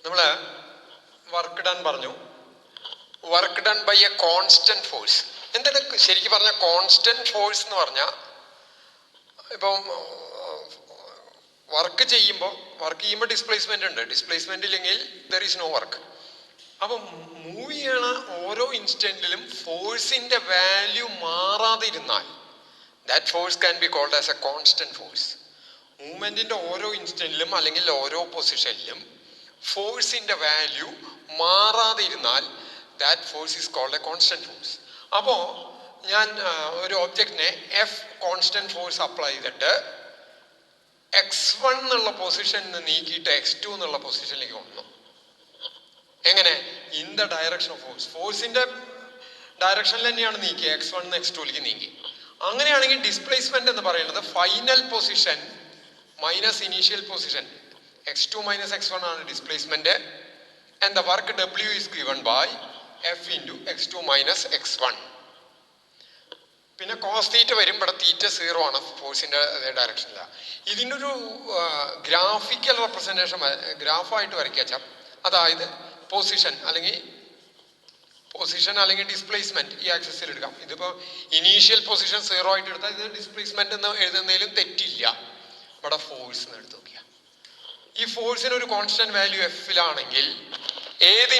നമ്മൾ work done പറഞ്ഞു. Work done by a constant force. എന്താണ് ശരിക്കും പറഞ്ഞ കോൺസ്റ്റന്റ് ഫോഴ്സ് എന്ന് പറഞ്ഞാൽ, ഇപ്പം വർക്ക് ചെയ്യുമ്പോൾ ഡിസ്പ്ലേസ്മെന്റ് ഉണ്ട്. ഡിസ്പ്ലേസ്മെന്റ് ഇല്ലെങ്കിൽ ദർ ഈസ് നോ വർക്ക്. അപ്പം മൂവ് ചെയ്യണ ഓരോ ഇൻസ്റ്റന്റിലും ഫോഴ്സിന്റെ വാല്യൂ മാറാതിരുന്നാൽ that force can be called as a constant force. മൂവ്മെന്റിന്റെ ഓരോ ഇൻസ്റ്റന്റിലും അല്ലെങ്കിൽ ഓരോ പൊസിഷനിലും ഫോഴ്സിന്റെ വാല്യൂ മാറാതിരുന്നാൽ that force is called a constant force. അപ്പോൾ ഞാൻ ഒരു ഒബ്ജക്റ്റിനെ എഫ് കോൺസ്റ്റന്റ് ഫോഴ്സ് അപ്ലൈ ചെയ്തിട്ട് x1 എന്നുള്ള പൊസിഷനിൽ നിന്ന് നീക്കിയിട്ട് x2 എന്നുള്ള പൊസിഷനിലേക്ക് കൊണ്ടുവന്നു. എങ്ങനെ? In the direction of force. ഫോഴ്സിന്റെ ഡയറക്ഷനിൽ തന്നെയാണ് നീക്കി, x1 x2ലേക്ക് നീക്കി. അങ്ങനെയാണെങ്കിൽ ഡിസ്പ്ലേസ്മെന്റ് എന്ന് പറയുന്നത് final position minus initial position, x2 minus x1 ആണ് displacement. And the work w is given by f into x2 minus x1. പിന്നെ കോസ് തീറ്റ വരും. ഇവിടെ തീറ്റ 0 ആണ് ഫോഴ്സിന്റെ ഡയറക്ഷനില്ല. ഇതിൻ്റെ ഒരു ഗ്രാഫിക്കൽ റെപ്രസെന്റേഷൻ ഗ്രാഫായിട്ട് വരയ്ക്കുക. അതായത് പൊസിഷൻ അല്ലെങ്കിൽ ഡിസ്പ്ലേസ്മെന്റ് ഈ ആക്സിസിൽ എടുക്കാം. ഇതിപ്പോൾ ഇനീഷ്യൽ പൊസിഷൻ 0 ആയിട്ട് എടുത്താൽ ഇത് ഡിസ്പ്ലേസ്മെന്റ് എന്ന് എഴുതുന്നതിലും തെറ്റില്ല. ഇവിടെ ഫോഴ്സ് എന്ന് എടുത്ത് നോക്കിയാൽ ഈ ഫോഴ്സിന് ഒരു കോൺസ്റ്റന്റ് വാല്യൂ എഫിലാണെങ്കിൽ ഏത്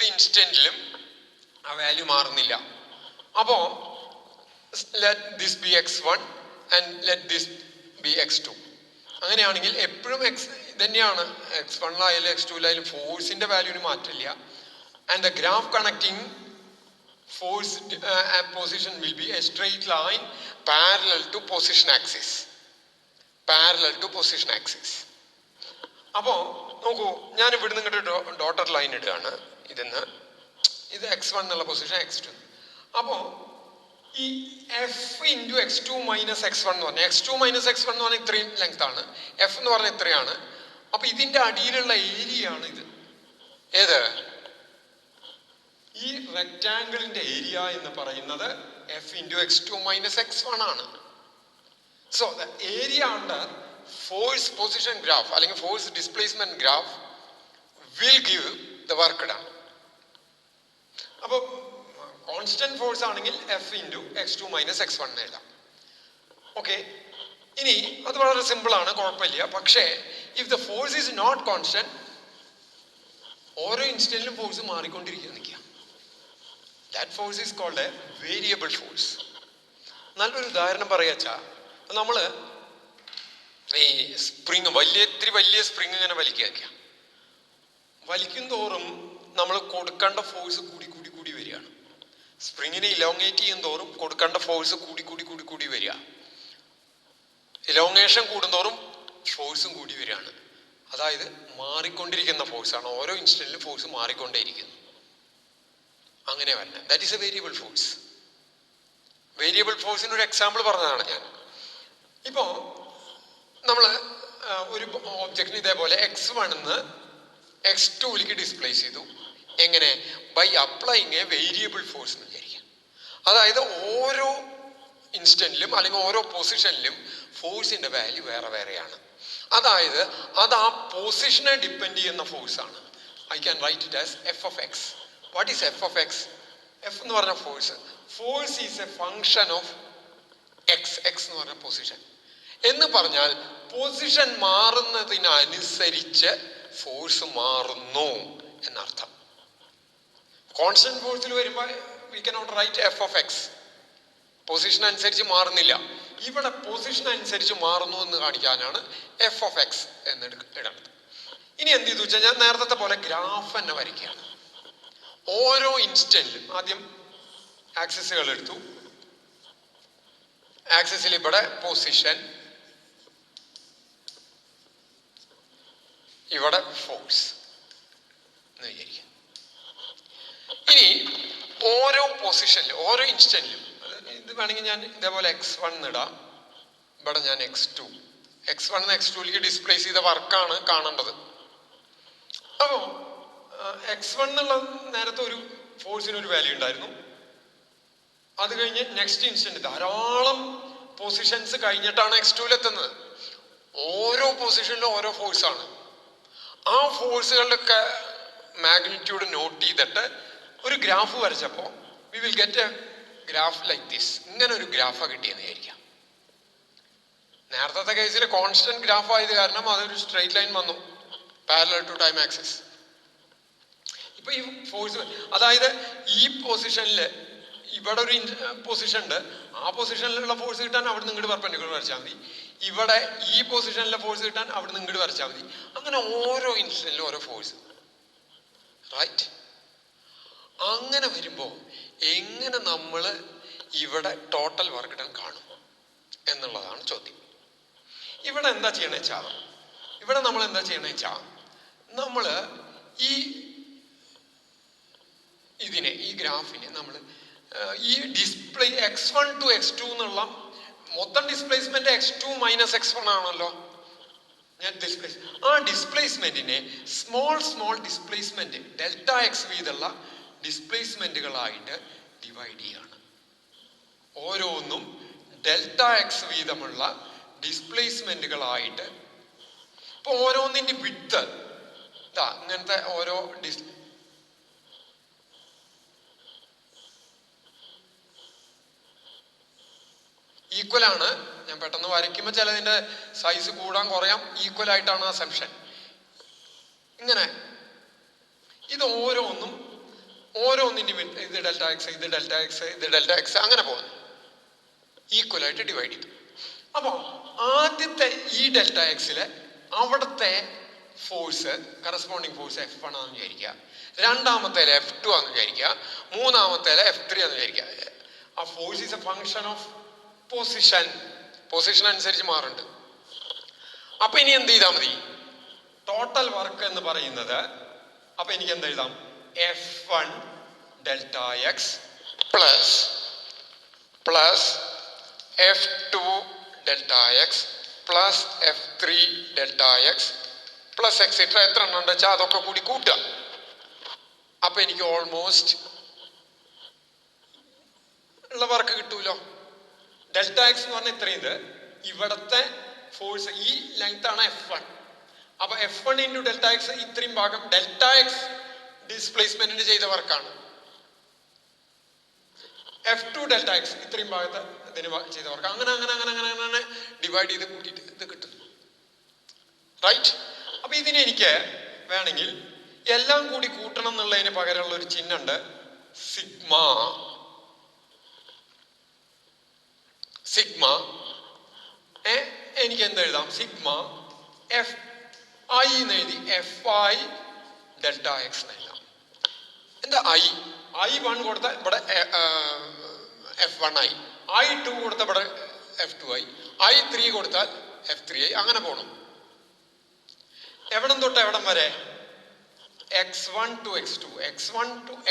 ഇൻസ്റ്റന്റിലും ആ വാല്യൂ മാറുന്നില്ല. അപ്പോ let this be x1 and let this be x2. അങ്ങനെയാണെങ്കിൽ എപ്പോഴും തന്നെയാണ് x1 x2 ഫോഴ്സിന്റെ വാല്യൂവിന് മാറ്റില്ല. And the graph connecting force and position will be a straight line parallel to position axis. അപ്പോ നോക്കൂ, ഞാൻ ഇവിടുന്ന് ഇങ്ങോട്ട് ഡോട്ടഡ് ലൈൻ ഇടുകയാണ്. ഇത് x1 എന്നുള്ള പൊസിഷൻ x2. അപ്പോ ഈ F into x2 minus x1 എന്ന് പറഞ്ഞാൽ x2 മൈനസ് x1 എന്ന് പറഞ്ഞാൽ ഇത്രയും ലെങ്ത് ആണ്, എഫ് എന്ന് പറഞ്ഞാൽ ഇത്രയാണ്. അപ്പൊ ഇതിന്റെ അടിയിലുള്ള ഏരിയ ആണ് ഇത്. ഏത്? ഈ റെക്റ്റാങ്കിളിന്റെ ഏരിയ എന്ന് പറയുന്നത് F into x2 minus x1 ആണ്. So the area under force position graph അല്ലെങ്കിൽ force displacement graph will give the work done. അപ്പൊ കോൺസ്റ്റന്റ് ഫോഴ്സ് ആണെങ്കിൽ F into x2 minus x1 എന്ന് എഴുതാം. ഓക്കെ, ഇനി അത് വളരെ സിമ്പിൾ ആണ്, കുഴപ്പമില്ല. പക്ഷേ if the force is not constant, ഓരോ ഇൻസ്റ്റന്റിലും ഫോഴ്സ് മാറിക്കൊണ്ടിരിക്കുക നിൽക്കുക, that force is called a variable force. നല്ലൊരു ഉദാഹരണം പറയാച്ചാ, നമ്മള് ഈ സ്പ്രിങ് ഇത്തിരി വലിയ സ്പ്രിങ് ഇങ്ങനെ വലിക്കും തോറും നമ്മൾ കൊടുക്കേണ്ട ഫോഴ്സ് കൂടി വരികയാണ്. സ്പ്രിങ്ങിനെ ഇലോങ്ങേറ്റ് ചെയ്യും തോറും കൊടുക്കേണ്ട ഫോഴ്സ് കൂടി വരിക. ഇലോങ്ങേഷൻ കൂടുന്തോറും ഫോഴ്സും കൂടി വരികയാണ്. അതായത് മാറിക്കൊണ്ടിരിക്കുന്ന ഫോഴ്സാണ്. ഓരോ ഇൻസ്റ്റന്റിലും ഫോഴ്സ് മാറിക്കൊണ്ടേയിരിക്കുന്നു. അങ്ങനെ വരണം. That is a variable force. Variable ഫോഴ്സിന് ഒരു എക്സാമ്പിൾ പറഞ്ഞതാണ് ഞാൻ. ഇപ്പോ നമ്മൾ ഒരു ഒബ്ജക്റ്റിന് ഇതേപോലെ x1 x2ലേക്ക് ഡിസ്പ്ലേസ് ചെയ്തു. എങ്ങനെ? By applying a variable force എന്ന് വിചാരിക്കാം. അതായത് ഓരോ ഇൻസ്റ്റന്റിലും അല്ലെങ്കിൽ ഓരോ പൊസിഷനിലും ഫോഴ്സിന്റെ വാല്യൂ വേറെയാണ്. അതായത് അത് ആ പൊസിഷനെ ഡിപ്പെൻഡ് ചെയ്യുന്ന ഫോഴ്സ് ആണ്. I can write it as F of X. What is F of X? F എന്ന് പറഞ്ഞ force is A function of X എന്ന് പറഞ്ഞ പൊസിഷൻ. എന്ന് പറഞ്ഞാൽ പൊസിഷൻ മാറുന്നതിനനുസരിച്ച് ഫോഴ്സ് മാറുന്നു എന്നർത്ഥം. കോൺസ്റ്റന്റ് ഫോഴ്സിൽ വരുമ്പോൾ we cannot write f of x. Position അനുസരിച്ച് മാറുന്നില്ല. ഇവിടെ പൊസിഷൻ അനുസരിച്ച് മാറുന്നു എന്ന് കാണിക്കാനാണ് എഫ് ഓഫ് എക്സ് എന്ന് ഇടുന്നത്. ഇനി എന്ത് ചെയ്തു വെച്ചാൽ ഞാൻ നേരത്തെ പോലെ ഗ്രാഫ് തന്നെ വരയ്ക്കുകയാണ്. ഓരോ ഇൻസ്റ്റന്റിലും ആദ്യം ആക്സിസുകൾ എടുത്തു. ആക്സിസിൽ ഇവിടെ പൊസിഷൻ, ഇവിടെ ഫോഴ്സ് എന്ന് വിചാരിക്കാം. ഇനി ഓരോ പൊസിഷനിലും ഓരോ ഇൻസ്റ്റന്റിലും ഇത് വേണമെങ്കിൽ ഞാൻ ഇതേപോലെ x1 ഇടാം. ഇവിടെ ഞാൻ x2 x2ലേക്ക് ഡിസ്പ്ലേസ് ചെയ്ത വർക്കാണ് കാണേണ്ടത്. അപ്പോ x1 എന്നുള്ള നേരത്തെ ഒരു ഫോഴ്സിന് ഒരു വാല്യൂ ഉണ്ടായിരുന്നു. അത് കഴിഞ്ഞ് നെക്സ്റ്റ് ഇൻസ്റ്റന്റ് ധാരാളം പൊസിഷൻസ് കഴിഞ്ഞിട്ടാണ് x2 എത്തുന്നത്. ഓരോ പൊസിഷനിലും ഓരോ ഫോഴ്സ് ആണ്. ആ ഫോഴ്സുകളുടെയൊക്കെ മാഗ്നിറ്റ്യൂഡ് നോട്ട് ചെയ്തിട്ട് ഒരു ഗ്രാഫ് വരച്ചപ്പോൾ we will get a graph like this. ഇങ്ങനെ ഒരു ഗ്രാഫാണ് കിട്ടിയെന്ന് വിചാരിക്കാം. നേരത്തെ കേസിൽ കോൺസ്റ്റന്റ് ഗ്രാഫ് ആയത് കാരണം അതൊരു സ്ട്രെയിറ്റ് ലൈൻ വന്നു പാരലൽ ടു ടൈം ആക്സിസ്. ഇപ്പൊ ഈ ഫോഴ്സ്, അതായത് ഈ പൊസിഷനിൽ ഇവിടെ ഒരു പൊസിഷൻ ഉണ്ട്, ആ പൊസിഷനിലുള്ള ഫോഴ്സ് കിട്ടാൻ അവിടെ നിന്ന് ഇങ്ങോട്ട് പെർപെൻഡിക്കുലർ വരച്ചാൽ മതി. ഇവിടെ ഈ പൊസിഷനിലെ ഫോഴ്സ് കിട്ടാൻ അവിടെ നിന്ന് ഇങ്ങോട്ട് വരച്ചാൽ മതി. അങ്ങനെ ഓരോ ഇൻസ്റ്റന്റിലും ഓരോ ഫോഴ്സ്, റൈറ്റ്? അങ്ങനെ വരുമ്പോൾ എങ്ങനെ നമ്മൾ ഇവിടെ ടോട്ടൽ വർക്ക് ഡൺ കാണും എന്നുള്ളതാണ് ചോദ്യം. ഇവിടെ എന്താ ചെയ്യണ വെച്ചാൽ നമ്മൾ ഈ ഇതിനെ, ഈ ഗ്രാഫിനെ നമ്മൾ ഈ ഡിസ്പ്ലേ x1 to x2 എന്നുള്ള മൊത്തം ഡിസ്പ്ലേസ്മെന്റ് x2 - x1 ആണല്ലോ. ഞാൻ ആ ഡിസ്പ്ലേസ്മെന്റിനെ സ്മോൾ ഡിസ്പ്ലേസ്മെന്റ് ഡെൽറ്റ എക്സ് വീതമുള്ള ഡിസ്പ്ലേസ്മെന്റുകളായിട്ട് ഡിവൈഡ് ചെയ്യാണ്. ഓരോന്നും ഡെൽറ്റ എക്സ് വീതമുള്ള ഡിസ്പ്ലേസ്മെന്റുകളായിട്ട്. ഇപ്പൊ ഓരോന്നിന്റെ വിഡ്ത്ത് ഇങ്ങനത്തെ ഓരോ ഈക്വൽ ആണ്. ഞാൻ പെട്ടെന്ന് വരയ്ക്കുമ്പോൾ ചിലതിന്റെ സൈസ് കൂടാൻ കുറയാം. ഈക്വൽ ആയിട്ടാണ് അസംഷൻ. ഇങ്ങനെ ഇത് ഓരോന്നിന്റെ ഇത് ഡെൽറ്റ എക്സ്, ഇത് ഡെൽറ്റ എക്സ്, ഇത് ഡെൽറ്റ എക്സ്, അങ്ങനെ പോകുന്നു. ഈക്വൽ ആയിട്ട് ഡിവൈഡ് ചെയ്തു. അപ്പോൾ ആദ്യത്തെ ഈ ഡെൽറ്റ എക്സിലെ അവിടുത്തെ ഫോഴ്സ്, കറസ്പോണ്ടിങ് ഫോഴ്സ് F1 ആണെന്ന് വിചാരിക്കുക. രണ്ടാമത്തേലെ F2 ആണെന്ന് വിചാരിക്കുക. മൂന്നാമത്തേലെ F3 ആണെന്ന് വിചാരിക്കുക. ആ force is A function of position അനുസരിച്ച് മാറുന്നുണ്ട്. അപ്പൊ ഇനി എന്ത് ചെയ്താൽ മതി? ടോട്ടൽ വർക്ക് എന്ന് പറയുന്നത്, അപ്പൊ എനിക്ക് എന്ത് എഴുതാം? F1 delta X plus F2 delta X plus F3 delta X plus etcetera. എത്ര എണ്ണം ഉണ്ട് വെച്ചാൽ അതൊക്കെ കൂടി കൂട്ടുക. അപ്പൊ എനിക്ക് ഓൾമോസ്റ്റ് ഉള്ള വർക്ക് കിട്ടൂലോ. ഡെൽറ്റ എക്സ് എന്ന് പറഞ്ഞാൽ ഇത്രയും, ഇത് ഇവിടത്തെ ഫോഴ്സ്, ഈ ലെങ്ത് ആണ് F1. അപ്പൊ F1 ഇൻറ്റു ഡെൽറ്റ എക്സ്, ഇത്രയും ഭാഗം ഡെൽറ്റ എക്സ് ഡിസ്പ്ലേസ്മെന്റിന് ചെയ്ത വർക്കാണ്. F2 ഡെൽറ്റ എക്സ് ഇത്രയും ഭാഗത്ത് ഇതിന് ചെയ്ത വർക്ക്. അങ്ങനെ ഡിവൈഡ് ചെയ്ത് കൂട്ടിയിട്ട് ഇത് കിട്ടുന്നു, റൈറ്റ്? അപ്പൊ ഇതിനെ എനിക്ക് വേണമെങ്കിൽ എല്ലാം കൂടി കൂട്ടണം എന്നുള്ളതിന് പകരമുള്ള ഒരു ചിഹ്നമുണ്ട്, സിഗ്മ. എനിക്ക് എന്തെഴുതാം? സിഗ്മ എഫ് ഐ എന്ന് എഴുതി Fi ഡെൽറ്റ എക്സ് എഴുതാം. എന്താ I1 കൊടുത്ത ഇവിടെ F1i, I2 കൊടുത്ത ഇവിടെ F2i, I3 കൊടുത്താൽ F3i, അങ്ങനെ പോകണം. എവിടം തൊട്ട് എവിടം വരെ? x1 to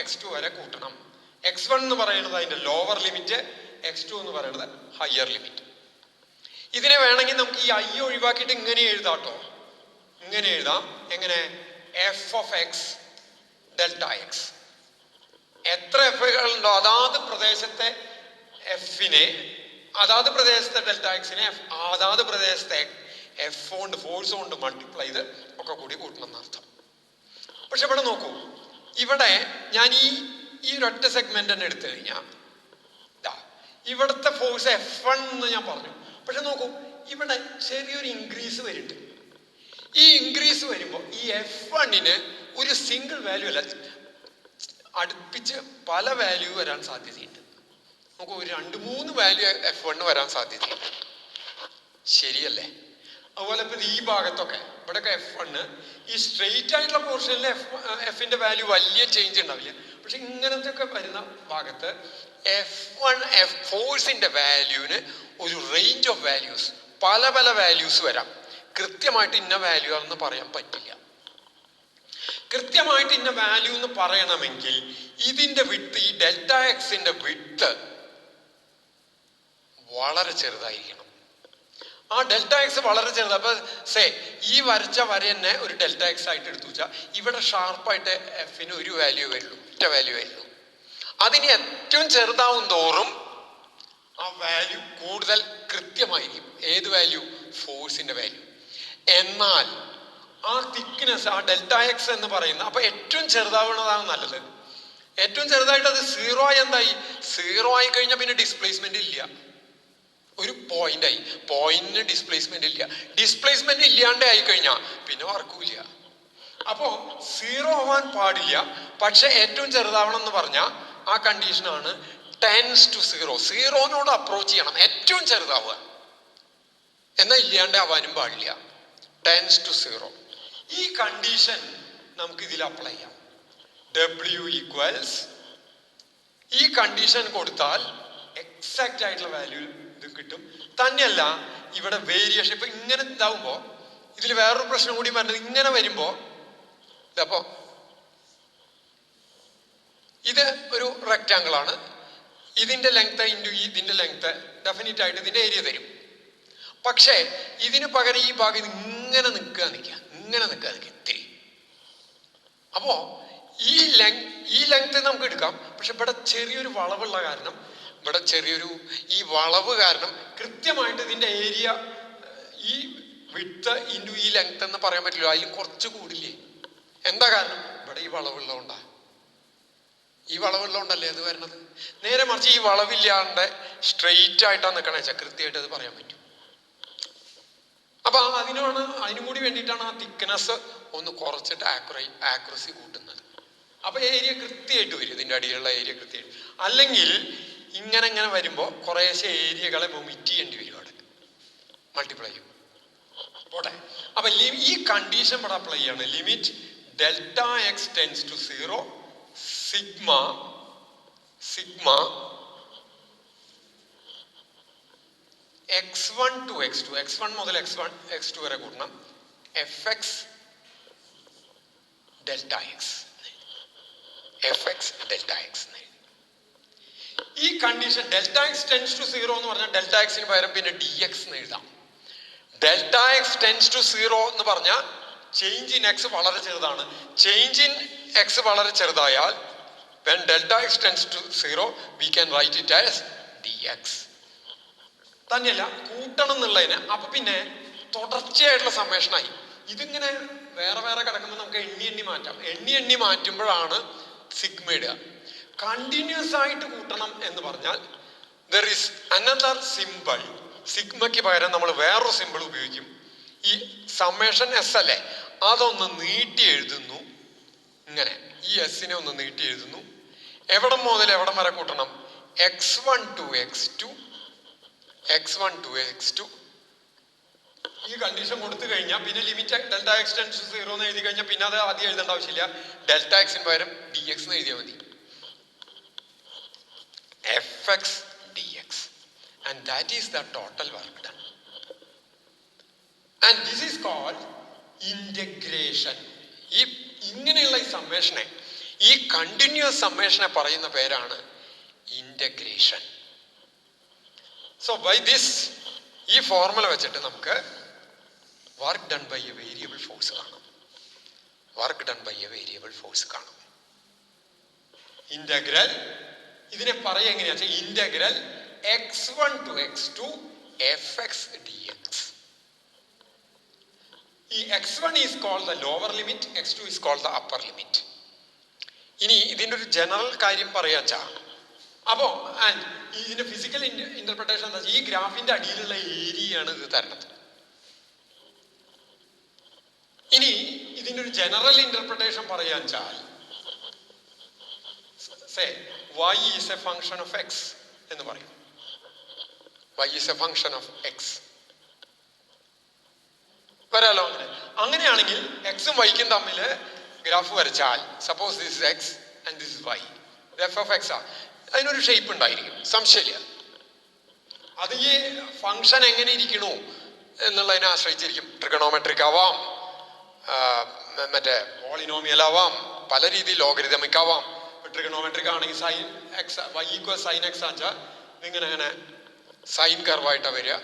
x2 വരെ കൂട്ടണം. x1 എന്ന് പറയുന്നത് അതിന്റെ ലോവർ ലിമിറ്റ്, x2 എന്ന് പറയുന്നത് ഹയർ ലിമിറ്റ്. ഇതിനെ വേണമെങ്കിൽ നമുക്ക് ഈ I ഒഴിവാക്കിയിട്ട് ഇങ്ങനെ എഴുതാട്ടോ. ഇങ്ങനെ എഴുതാം. എങ്ങനെ? f of x delta X. എത്ര എഫുകളുണ്ടോ അതാത് പ്രദേശത്തെ എഫിനെ, അതാത് പ്രദേശത്തെ ഡെൽറ്റ എക്സിനെ അതാത് പ്രദേശത്തെ എഫ് കൊണ്ട്, ഫോഴ്സ് കൊണ്ട് മൾട്ടിപ്ലൈ ചെയ്ത് ഒക്കെ കൂടി കൂട്ടണം എന്നർത്ഥം. പക്ഷെ ഇവിടെ നോക്കൂ, ഇവിടെ ഞാൻ ഈ ഒരൊറ്റ സെഗ്മെന്റ് തന്നെ എടുത്തു കഴിഞ്ഞാൽ ഇവിടുത്തെ ഫോഴ്സ് F1 എന്ന് ഞാൻ പറഞ്ഞു. പക്ഷെ നോക്കൂ, ഇവിടെ ചെറിയൊരു ഇൻക്രീസ് വരുന്നുണ്ട്. ഈ ഇൻക്രീസ് വരുമ്പോൾ ഈ F1ന് ഒരു സിംഗിൾ വാല്യൂ അല്ല, അടുപ്പിച്ച് പല വാല്യൂ വരാൻ സാധ്യതയുണ്ട്. നമുക്ക് ഒരു 2-3 വാല്യൂ F1 വരാൻ സാധ്യതയുണ്ട്. ശരിയല്ലേ? അതുപോലെ ഇപ്പൊ ഈ ഭാഗത്തൊക്കെ ഇവിടെയൊക്കെ F1, ഈ സ്ട്രെയിറ്റ് ആയിട്ടുള്ള പോർഷനിൽ എഫിന്റെ വാല്യൂ വലിയ ചേഞ്ച് ഉണ്ടാവില്ല. പക്ഷെ ഇങ്ങനത്തെ ഒക്കെ വരുന്ന ഭാഗത്ത് F1 ഫോഴ്സിന്റെ വാല്യൂവിന് ഒരു റേഞ്ച് ഓഫ് വാല്യൂസ്, പല വാല്യൂസ് വരാം. കൃത്യമായിട്ട് ഇന്ന വാല്യൂ ആണെന്ന് പറയാൻ പറ്റില്ല. കൃത്യമായിട്ട് ഇന്ന വാല്യൂ എന്ന് പറയണമെങ്കിൽ ഇതിന്റെ വിഡ്ത്ത്, ഈ ഡെൽറ്റ എക്സിന്റെ വിഡ്ത്ത് വളരെ ചെറുതായിരിക്കണം. ആ ഡെൽറ്റ എക്സ് വളരെ ചെറുത്. അപ്പൊ ഈ വരച്ച വര തന്നെ ഒരു ഡെൽറ്റ എക്സ് ആയിട്ട് എടുത്തു വെച്ചാൽ ഇവിടെ ഷാർപ്പായിട്ട് എഫിന് ഒരു വാല്യൂ വരുള്ളൂ, ഒറ്റ വാല്യൂ വരുള്ളൂ. അതിന് ഏറ്റവും ചെറുതാവും തോറും ആ വാല്യൂ കൂടുതൽ കൃത്യമായിരിക്കും. ഏത് വാല്യൂ? ഫോഴ്സിന്റെ വാല്യൂ. എന്നാൽ ആ തിക്നെസ്, ആ ഡെൽറ്റ എക്സ് എന്ന് പറയുന്ന, അപ്പൊ ഏറ്റവും ചെറുതാവുന്നതാണ് നല്ലത്. ഏറ്റവും ചെറുതായിട്ട് അത് 0 ആയി എന്തായി? 0 ആയി കഴിഞ്ഞാൽ പിന്നെ ഡിസ്പ്ലേസ്മെന്റ് ഇല്ല. ഒരു പോയിന്റായി, പോയിന്റിന് ഡിസ്പ്ലേസ്മെന്റ് ഇല്ല. ഡിസ്പ്ലേസ്മെന്റ് ഇല്ലാണ്ട് ആയി കഴിഞ്ഞാൽ പിന്നെ വർക്കൂല. അപ്പോ 0 ആവാൻ പാടില്ല, പക്ഷെ ഏറ്റവും ചെറുതാവണം എന്ന് പറഞ്ഞാൽ ആ കണ്ടീഷനാണ് ടെൻസ് ടു 0. 0നോട് അപ്രോച്ച് ചെയ്യണം, ഏറ്റവും ചെറുതാവുക. എന്നാൽ ഇല്ലാണ്ട് ആവാനും പാടില്ല, ടെൻസ് ടു 0. ഈ കണ്ടീഷൻ നമുക്ക് ഇതിൽ അപ്ലൈ ചെയ്യാം. W ഈക്വൽസ്, ഈ കണ്ടീഷൻ കൊടുത്താൽ എക്സാക്റ്റ് ആയിട്ടുള്ള വാല്യൂ ഇത് കിട്ടും. തന്നെയല്ല, ഇവിടെ വേരിയേഷൻ ഇപ്പൊ ഇങ്ങനെ ഇതാവുമ്പോ ഇതിൽ വേറൊരു പ്രശ്നം കൂടി പറഞ്ഞത്, ഇങ്ങനെ വരുമ്പോ ഇതപ്പോ ഇത് ഒരു റെക്റ്റാങ്കിൾ ആണ്, ഇതിന്റെ ലെങ്ത് ഇൻറ്റു ഇതിന്റെ ലെങ്ത് ഡെഫിനറ്റ് ആയിട്ട് ഇതിന്റെ ഏരിയ തരും. പക്ഷേ ഇതിന് പകരം ഈ ഭാഗം ഇങ്ങനെ നിൽക്കുക ഇത്തിരി. അപ്പോ ഈ ലെങ്ത് നമുക്ക് എടുക്കാം. പക്ഷെ ഇവിടെ ചെറിയൊരു വളവുള്ള കാരണം, ഇവിടെ ചെറിയൊരു ഈ വളവ് കാരണം കൃത്യമായിട്ട് ഇതിന്റെ ഏരിയ ഈ വിഡ്ത്ത് ഇൻറ്റു ഈ ലെങ്ത് എന്ന് പറയാൻ പറ്റില്ല. അതിലും കുറച്ച് കൂടില്ലേ? എന്താ കാരണം? ഇവിടെ ഈ വളവുള്ളതുകൊണ്ടാ. ഈ വളവുള്ളതുകൊണ്ടല്ലേ അത് വരുന്നത്. നേരെ മറിച്ച് ഈ വളവില്ലാണ്ട് സ്ട്രെയിറ്റ് ആയിട്ടാണ് നിൽക്കണേ വെച്ചാൽ കൃത്യമായിട്ട് അത് പറയാൻ പറ്റും. അപ്പൊ അതിനും കൂടി വേണ്ടിയിട്ടാണ് ആ തിക്നെസ് ഒന്ന് കുറച്ചിട്ട് ആക്യുറസി കൂട്ടുന്നത്. അപ്പൊ ഏരിയ കൃത്യമായിട്ട് വരും, ഇതിന്റെ അടിയിലുള്ള ഏരിയ കൃത്യമായിട്ട്. അല്ലെങ്കിൽ ഇങ്ങനെ വരുമ്പോൾ കുറേശ്ശെ ഏരിയകളെ വൊമിറ്റ് ചെയ്യേണ്ടി വരും, അവിടെ മൾട്ടിപ്ലൈ ചെയ്യും. പോട്ടെ. അപ്പൊ ഈ കണ്ടീഷൻ ഇവിടെ അപ്ലൈ ചെയ്യാണ്. Limit delta x tends to 0 sigma x1 to x2, x1 മുതൽ x2 വരെ കൂട്ടണം, fx ഡെൽറ്റ എക്സ്, ഈ condition delta x tends to 0 എന്ന് പറഞ്ഞാൽ ഡെൽറ്റ എക്സിന് പകരം പിന്നെ dx എന്ന് എഴുതാം. ഡെൽറ്റ എക്സ് ടെൻസ് ടു 0 എന്ന് പറഞ്ഞാൽ ചേഞ്ച് ഇൻ എക്സ് വളരെ ചെറുതാണ്. ചേഞ്ച് ഇൻ എക്സ് വളരെ ചെറുതായാൽ when delta x tends to 0 we can write it as dx. തന്നെയല്ല, കൂട്ടണം എന്നുള്ളതിന് അപ്പൊ പിന്നെ തുടർച്ചയായിട്ടുള്ള സമ്മേഷനായി. ഇതിങ്ങനെ വേറെ വേറെ കിടക്കുമ്പോൾ നമുക്ക് എണ്ണി മാറ്റാം. എണ്ണി മാറ്റുമ്പോഴാണ് സിഗ്മ ഇടുക. കണ്ടിന്യൂസ് ആയിട്ട് കൂട്ടണം എന്ന് പറഞ്ഞാൽ there is another symbol. സിഗ്മയ്ക്ക് പകരം നമ്മൾ വേറൊരു സിമ്പിൾ ഉപയോഗിക്കും. ഈ സമ്മേഷൻ എസ് അല്ലേ, അതൊന്ന് നീട്ടി എഴുതുന്നു. ഇങ്ങനെ ഈ എസിനെ ഒന്ന് നീട്ടി എഴുതുന്നു. എവിടം മുതൽ എവിടം വരെ കൂട്ടണം? x1 to x2. ഈ കണ്ടീഷൻ കൊടുത്തു കഴിഞ്ഞാൽ പിന്നെ limit delta x tends to 0 എന്ന് എഴുതി കഴിഞ്ഞാൽ പിന്നെ അത് ആദ്യം എഴുതേണ്ട ആവശ്യമില്ല. ഡെൽറ്റ എക്സിന് പകരം dx എന്ന് എഴുതിയാൽ മതി. fx dx, and that is the total work done. And this is called integration. ഈ ഇങ്ങനെയുള്ള ഈ സമ്മേഷനെ, ഈ കണ്ടിന്യൂസ് സമ്മേഷനെ പറയുന്ന പേരാണ് ഇന്റഗ്രേഷൻ. സോ ബൈ ദിസ്, ഈ ഫോർമുല വെച്ചിട്ട് നമുക്ക് work done by a variable force കാണാം. ഇന്റഗ്രൽ ഇതിനെ പറയുക എങ്ങനെയാ വെച്ചാൽ integral x1 to x2 fx dx. ഈ x1 is called the lower limit, x2 is called the upper limit. ഇനി ഇതിന്റെ ഒരു ജനറൽ കാര്യം പറയാൻ വെച്ചാ, അപ്പോ ഇതിന്റെ ഫിസിക്കൽ ഇന്റർപ്രിട്ടേഷൻ എന്താ വെച്ചാൽ ഈ ഗ്രാഫിന്റെ അടിയിലുള്ള ഏരിയയാണ് ഇത് തരുന്നത്. ഇനി ഇതിന്റെ ഒരു ജനറൽ ഇന്റർപ്രിട്ടേഷൻ പറയാൻ വെച്ചാൽ y is a function of x എന്ന് പറയും. y is a function of x വരാലോ. അങ്ങനെയാണെങ്കിൽ എക്സും വൈക്കും തമ്മിൽ ഗ്രാഫ് വരച്ചാൽ, suppose this is x and this is y, f of x ആ, അതിനൊരു ഷേപ്പ് ഉണ്ടായിരിക്കും, സംശയമില്ല. അത് ഈ ഫംഗ്ഷൻ എങ്ങനെ ഇരിക്കണു എന്നുള്ളതിനെ ആശ്രയിച്ചിരിക്കും. ട്രിഗണോമെട്രിക് ആവാം, മറ്റേ പോളിനോമിയൽ ആവാം, പല രീതിയിൽ ലോഗരിതമിക് ആവാം. ട്രിഗണോമെട്രിക് ആണെങ്കിൽ sine x y equal sine x ആണെച്ചാൽ ഇതിങ്ങനെ അങ്ങനെ സൈൻ കർവായിട്ടാണ് വരിക.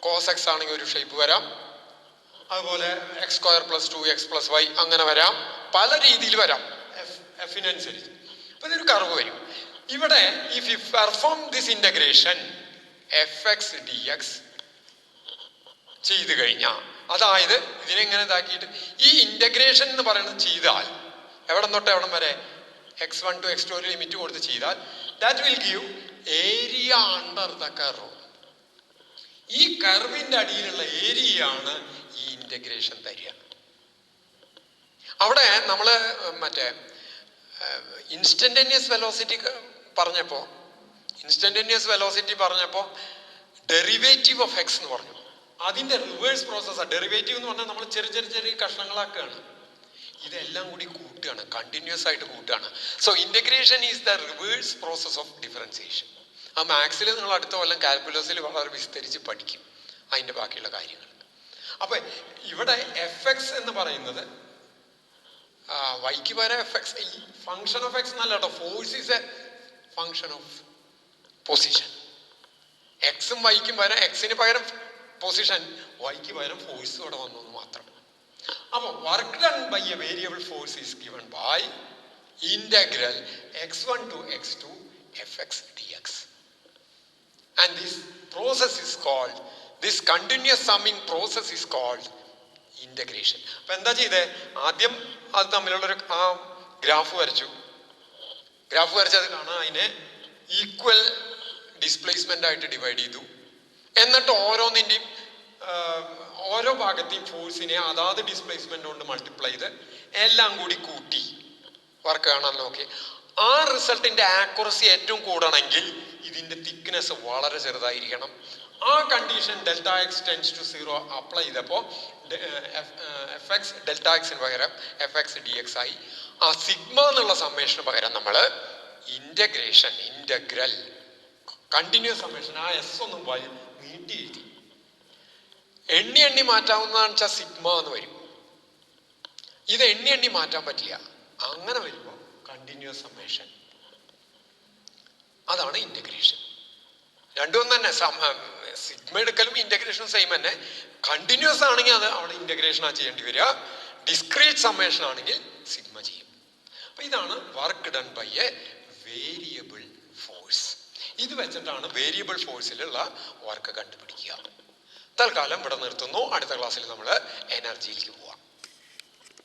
കോസ് എക്സ് ആണെങ്കിൽ ഒരു ഷേപ്പ് വരാം. അതുപോലെ x square plus 2x plus y അങ്ങനെ വരാം, പല രീതിയിൽ വരാം എഫിനനുസരിച്ച്. അപ്പൊ ഇതൊരു കർവ് വരും. ഇവിടെ if you perform this integration fx dx ചെയ്തു കഴിഞ്ഞാൽ അതായത് ഇതിനെങ്ങനെ ഇതാക്കിയിട്ട് ഈ ഇന്റഗ്രേഷൻ എന്ന് പറയുന്നത് ചെയ്താൽ എവിടം തൊട്ട് എവിടം വരെ x1 to x2 ഒരു ലിമിറ്റ് കൊടുത്ത് ചെയ്താൽ that will give area under the curve. ഈ കർവിന്റെ അടിയിലുള്ള ഏരിയയാണ് ഈ ഇന്റഗ്രേഷൻ തരിക. അവിടെ നമ്മള് മറ്റേ ഇൻസ്റ്റന്റേനിയസ് വെലോസിറ്റി പറഞ്ഞപ്പോ ഡെറിവേറ്റീവ് ഓഫ് എക്സ് എന്ന് പറഞ്ഞു. അതിന്റെ റിവേഴ്സ് പ്രോസസ്സാണ് ഡെറിവേറ്റീവ് എന്ന് പറഞ്ഞാൽ നമ്മൾ ചെറിയ ചെറിയ ചെറിയ കഷ്ണങ്ങളാക്കുകയാണ്. ഇതെല്ലാം കൂടി കൂട്ടുകയാണ്, കണ്ടിന്യൂസ് ആയിട്ട് കൂട്ടുകയാണ്. So integration is the reverse process of differentiation. ആ മാത്സിൽ നിങ്ങൾ അടുത്ത കൊല്ലം കാൽക്കുലസിൽ വളരെ വിസ്തരിച്ച് പഠിക്കും അതിന്റെ ബാക്കിയുള്ള കാര്യങ്ങൾ. അപ്പൊ ഇവിടെ എഫ് എക്സ് എന്ന് പറയുന്നത് വൈക്ക് പകരം എഫ് എക്സ്, ഈ ഫങ്ഷൻ ഓഫ് എക്സ് എന്നല്ല കേട്ടോ, force is A function of position. എക്സും വൈക്കും പകരം, എക്സിന് പകരം പൊസിഷൻ, വൈക്ക് പകരം ഫോഴ്സ് ഇവിടെ വന്നു എന്ന് മാത്രം. അപ്പോൾ work done by a variable force is given by integral x1 to x2 fx dx. And this process is called, this continuous summing process is called integration. അപ്പൊ എന്താ ചെയ്തേ? ആദ്യം അത് തമ്മിലുള്ളൊരു ഗ്രാഫ് വരച്ചു. ഗ്രാഫ് വരച്ചത് കാണാം, അതിനെ ഈക്വൽ ഡിസ്പ്ലേസ്മെന്റ് ആയിട്ട് ഡിവൈഡ് ചെയ്തു. എന്നിട്ട് ഓരോന്നിൻ്റെയും ഓരോ ഭാഗത്തെയും ഫോഴ്സിനെ അതാത് ഡിസ്പ്ലേസ്മെന്റ് കൊണ്ട് മൾട്ടിപ്ലൈ ചെയ്ത് എല്ലാം കൂടി കൂട്ടി വർക്ക് കാണാൻ നോക്കി. ആ റിസൾട്ടിന്റെ ആക്യുറസി ഏറ്റവും കൂടണമെങ്കിൽ ഇതിന്റെ തിക്നെസ് വളരെ ചെറുതായിരിക്കണം. ആ condition delta x tends to 0 apply ചെയ്തപ്പോൾ എഫ് എക്സ് ഡെൽറ്റ എക്സിന് പകരം എഫ് എക്സ് ഡി എക്സ് ആയി. ആ സിഗ്മ എന്നുള്ള സമ്മേഷന് പകരം നമ്മൾ ഇന്റഗ്രൽ കണ്ടിന്യൂസ് സമ്മേഷൻ ആ എസ് ഒന്നും നീട്ടി എഴുതി. എണ്ണി മാറ്റാവുന്നതാണെന്ന് വെച്ചാൽ സിഗ്മ എന്ന് വരും. ഇത് എണ്ണി മാറ്റാൻ പറ്റില്ല. അങ്ങനെ വരുമ്പോൾ കണ്ടിന്യൂസ് സമ്മേഷൻ, അതാണ് ഇന്റഗ്രേഷൻ. രണ്ടും തന്നെ സിഗ്മ എടുക്കലും ഇന്റഗ്രേഷനും സെയിം തന്നെ. കണ്ടിന്യൂസ് ആണെങ്കിൽ അത് അവിടെ ഇന്റഗ്രേഷനാണ് ചെയ്യേണ്ടി വരിക. ഡിസ്ക്രീറ്റ് സമ്മേഷൻ ആണെങ്കിൽ സിഗ്മ ചെയ്യും. അപ്പൊ ഇതാണ് work done by a variable force. ഇത് വെച്ചിട്ടാണ് വേരിയബിൾ ഫോഴ്സിലുള്ള വർക്ക് കണ്ടുപിടിക്കുക. തൽക്കാലം ഇവിടെ നിർത്തുന്നു. അടുത്ത ക്ലാസ്സിൽ നമ്മൾ എനർജിയിലേക്ക് പോവാം.